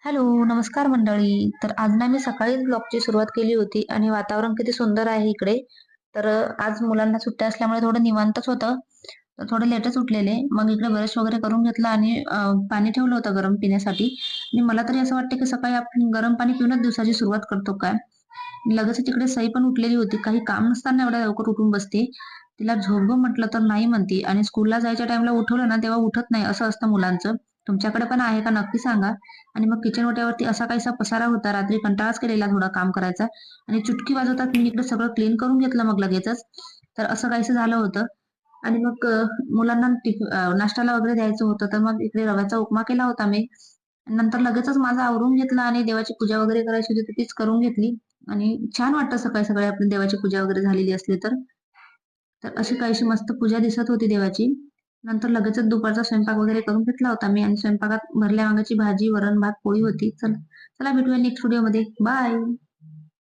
Hello, नमस्कार मंडळी. तर आज ना मी सकाळीच ब्लॉगची सुरुवात केली होती आणि वातावरण किती सुंदर आहे इकडे. तर आज मुलांना सुट्ट्या असल्यामुळे थोडं निवांतच होतं. तर थोडे लेटच उठलेले. मग इकडे ब्रश वगैरे करून घेतला आणि पाणी ठेवलं होतं गरम पिण्यासाठी. आणि मला तरी असं वाटतं की सकाळी आपण गरम पाणी पिऊनच दिवसाची सुरुवात करतो काय. लगेच तिकडे सई पण उठलेली होती. काही काम नसताना एवढ्या लवकर उठून बसते. तिला झोप गं म्हटलं तर नाही म्हणते आणि स्कूलला जायच्या टाइमला उठवलं ना तेव्हा उठत नाही असं असतं मुलांचं. तुमच्याकडे पण आहे का नक्की सांगा. आणि मग किचन ओट्यावरती असा काहीसा पसारा होता. रात्री कंटाळाच केलेला थोडा काम करायचा आणि चुटकी वाजवतात मी इकडे सगळं क्लीन करून घेतलं मग लगेचच. तर असं काहीसं झालं होतं. आणि मग मुलांना नाश्त्याला वगैरे द्यायचं होतं तर मग इकडे रव्याचा उपमा केला होता मी. नंतर लगेचच माझं आवरून घेतलं आणि देवाची पूजा वगैरे करायची होती तर तीच करून घेतली. आणि छान वाटतं सकाळी सकाळी आपली देवाची पूजा वगैरे झालेली असली तर. तर अशी काहीशी मस्त पूजा दिसत होती देवाची. नंतर लगेचच दुपारचा स्वयंपाक वगैरे करून घेतला होता मी आणि स्वयंपाकात भरल्या वांग्याची भाजी, वरण, भात, पोळी होती. चला भेटूया नेक्स्ट व्हिडिओमध्ये. बाय.